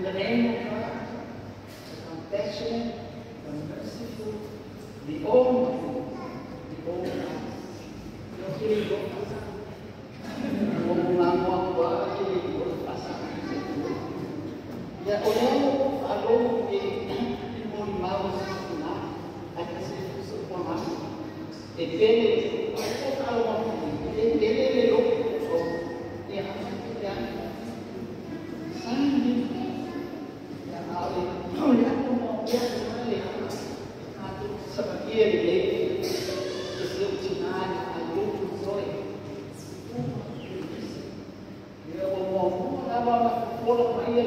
the name of God, the compassionate, the merciful, the Almighty, the All-Wise. Yo quiero como una guagua que le dio pasar. Ya olhando a longo de irmãos a que se supõe e pelo a longo de ele louco e a sangue ya ale olha como ale a tu sabia ele que se utilizar a louco foi eu vou lá por aí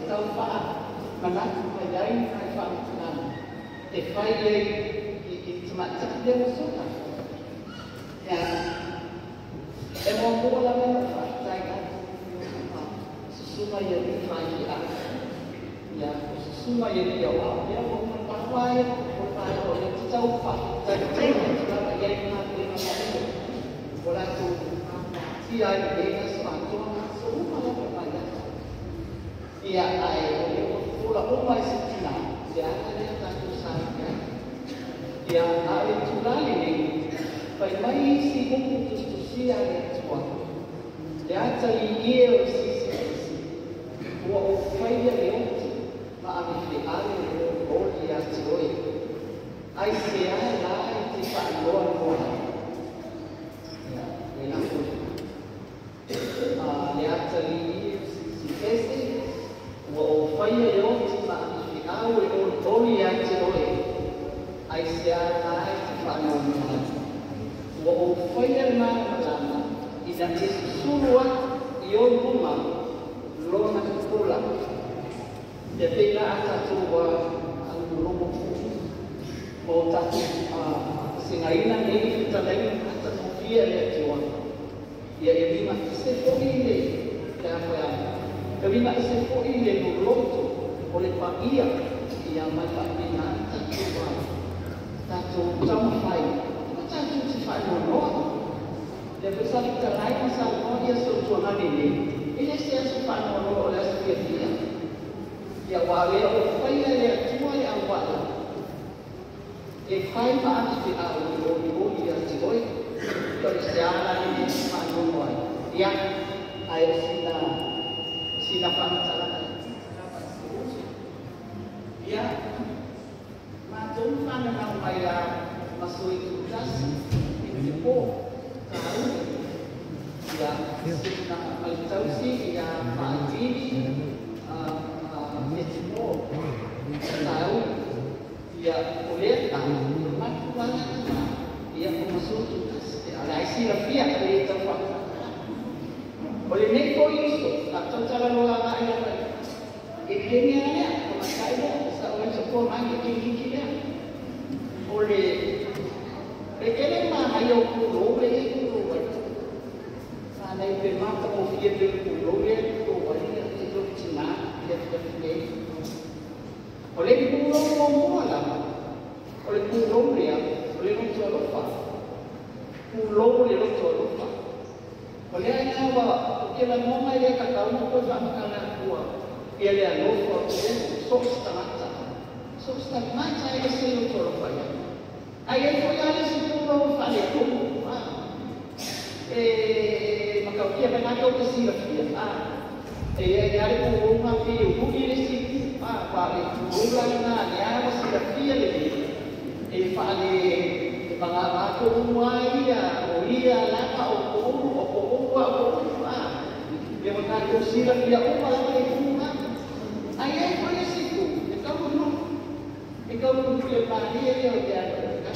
então para manak pelajaran Al-Quran. Tefai itu macam dia musuh. Ya, emang bola memang saya sesuai yang difahami. Ya, sesuai yang dia awal dia memperkuat oleh jauh pak. Jadi kita yang nanti bola tu dia dia semacam semua berbayar. Dia pula umai setina dia ada satu sahaja dia ada juga ini pai si buku diskusi ada semua dia cari dia sisi buat pai dia lewat maaf dia ada oh dia cuy ai dia lah itu pak luar ya enak dia cari sisi buat pai dia lewat Awe oli ati oe aisia ai fano wo fire na malama ida sulwa yo buma lo na kula de pela ata tuwa ang rumo mo ta singaina ni talaga ata mufia le tuwa ya bima se po ile ya pa bima se po ile lo oleh pakia yang macam ini satu sampai macam tu sifat normal dia besar cerai masalah dia sesuatu ini sifat normal oleh sekian dia walau upaya dia cuma yang awal fai maaf di awal dia cikoi dari siapa ini sifat normal yang air sina pancaran ya macam mana nak bayar masuk itu das itu tahu ya sina tahu sih ya Pak ini itu tahu ya boleh tahu macam mana dia masuk itu das ada isi rafiah dari tempat boleh neko itu atau cara ulama yang ini ada pemakai orang sepuluh lagi tinggi dia oleh mereka mah ayo pulau mereka pulau sana itu mah kamu dia pulau dia pulau dia itu Cina dia terkait oleh pulau mau lah oleh pulau dia oleh orang lupa pulau dia orang lupa oleh hanya bawa kita mau dia kata mau tu sama kanan dua dia dia lupa sok setengah Substan macam yang selalu tolong bayar. Ayat yang sepuluh kali itu, maka dia mengaku kesihatan dia. Ada rumah dia, budi resi, balik bulan dia masih dia lebih. Balik pengaku rumah dia, dia lama dia mengaku kesihatan dia balik rumah. Ayat yang situ, ikaw mo yung paniya yung diyan ka.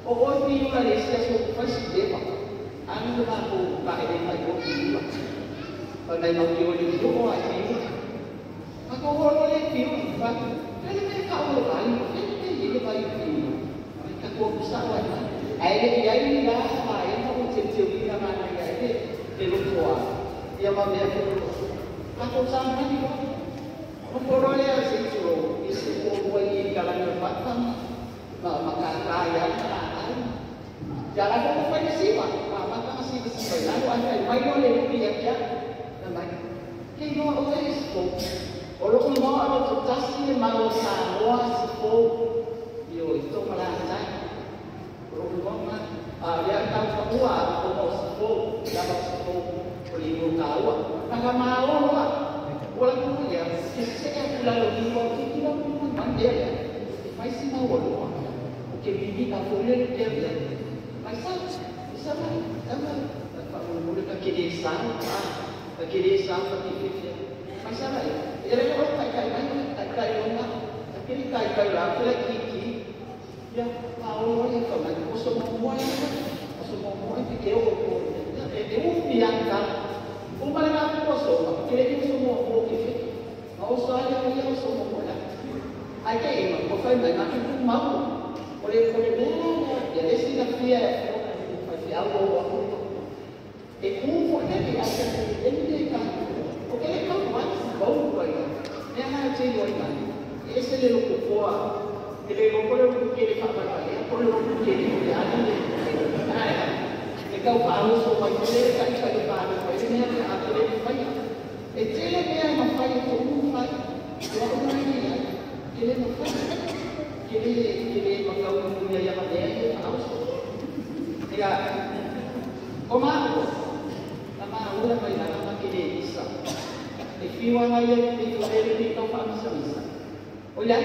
O hindi yung Malaysia so first day pa. Ano naman po kainin pa yung iba. Pag nag-iwan yung ito, ay iba. Mag-uwala yung iba. Kaya may kaulan, hindi ba yung iba? May kakukusawan na. Ay, yan nila, yan ako sinsiyogi naman na yan. Tinutuwa. Yan mamaya ko. Ako saan man yun? Memperoleh situ isi kubuai jalan batang makakaya jalan apa pada siapa maka masih bersesuai lalu anda main oleh pihak ya namanya kini orang itu kalau tasi le mau Samoa si fo yo ito malasa rumah dia tahu kuat mau si fo dapat si fo beli kawa nggak mau lah walaupun ya saya lalu di waktu itu memang dia ya masih mau loh oke bibi tak boleh dia masih bisa sama tak boleh kaki desa masalah ya kalau tak kai orang tapi kai lah lagi ya mau yang kau nak semua itu biarkan umpan aku kosong kira semua okey mau soalnya dia semua ada yang bukan nak aku mau boleh jadi sih dia pasti Allah umur ni akan jadi kan okey kau bau baik ni hanya ciri orang ini selalu kuat jadi kalau kita faham ya kalau kita ada ni kau harus semua ini kan kita faham ini ni ada banyak ciri ni yang mempunyai umur orang ini ciri mempunyai ciri mengkau punya yang ada harus ya komando udah banyak nama kini bisa. Ifiwa yang itu dari kau faham bisa. Oh ya,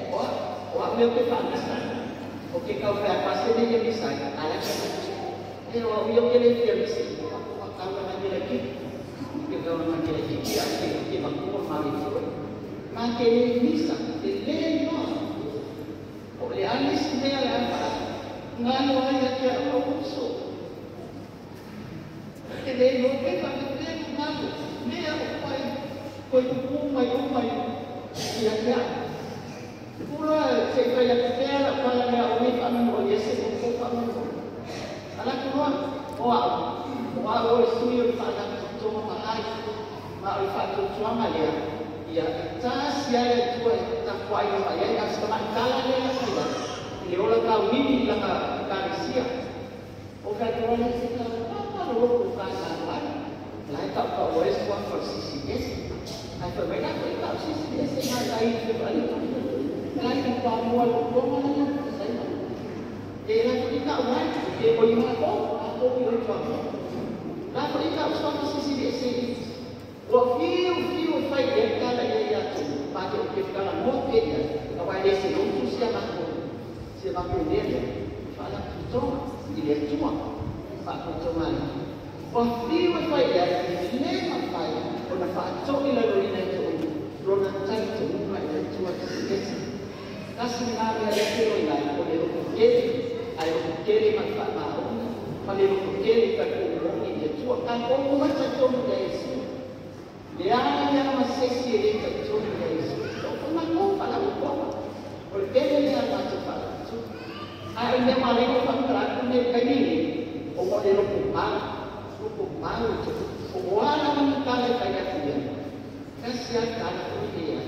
wah lebih faham bisa. Oke kau berapa sih dia bisa? Ada kan? Wah yang dia bisa. Kau lagi, kita lagi dia kita mampu mari itu. Makin bisa. Dia oleh anis dia apa? Nganu aja dia mau usul. Ele não tem nada, nem o pai foi uma e a pula chega a terra para a única memória se não for para anak keluar wah itu pada cuma mahal makrifat cuma dia ya tas ya itu tak kuat ya yang sementara dia sudah dia orang kau ini lah karisia orang orang sekarang kalau bukan sahabat, lain tak kau boleh buat persisides. Atau mereka tak persisides yang lain kembali. Lain kau buat mana saya. Dia nak buat, dia boleh aku boleh buat. Lain mereka usah persisides. Wafiu fai dia kalau dia tu, pakai kita kalau mau dia, kalau dia sebelum tu siapa dia, kalau tu dia cuma. Pak Kutuman. Waktu fai dia ini apa ya? Kalau faccio il lavoro itu, lo nanti tu mai tu akan kasih nama dia itu lain. Kalau kiri manfaat mau, kalau kiri tak umum ini tu akan umum macam tu dia. Dia yang masih sih itu dia. Kalau mau pada umum, kalau kiri yang macam tu, ayatnya malah kontrak ni kami. Umur dia lupa malu, semua orang kaya dia. Kasihan anak dia.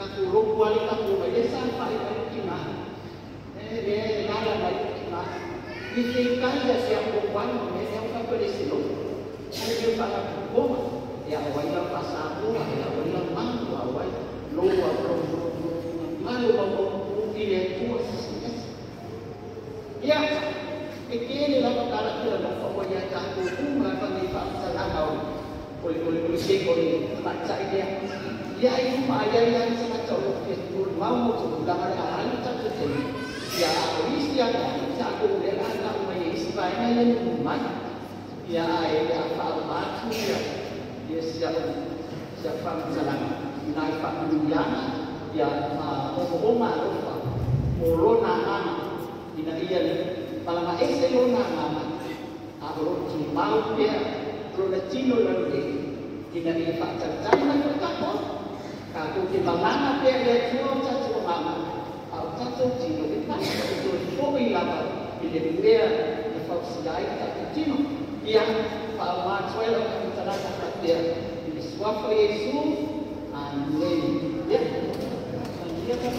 Kaku lupa ni kaku dia sampai ke kina. Dia nala baik kina. Difikir dia siap bukan dia yang kau disitu. Dia pada bukan. Ya awalnya pasapu, ya awalnya malu awal. Lupa malu malu dia tu sih. Ya. Ini lah perkara kita nak bawa yang campur bunga bagi bangsa Langau. Boleh sekali baca dia. Ya itu ayat yang sangat jauh itu mau sebutkan hal tertentu. Ya Islam satu dari anak umat Islam yang umat. Ya ayat apa ya. Dia siapa misalnya naik dunia ya umumah Corona tidak iya. Kalau masih selona nama, kalau cuma dia, kalau cino lalu tidak difajar jangan berkata, kalau kita mana dia cuma satu mama, kalau satu cino kita itu boleh lama, dia faksilai tak cino, yang Pak Maxwell akan menceritakan dia di suatu Yesus, amin. Ya, dia kan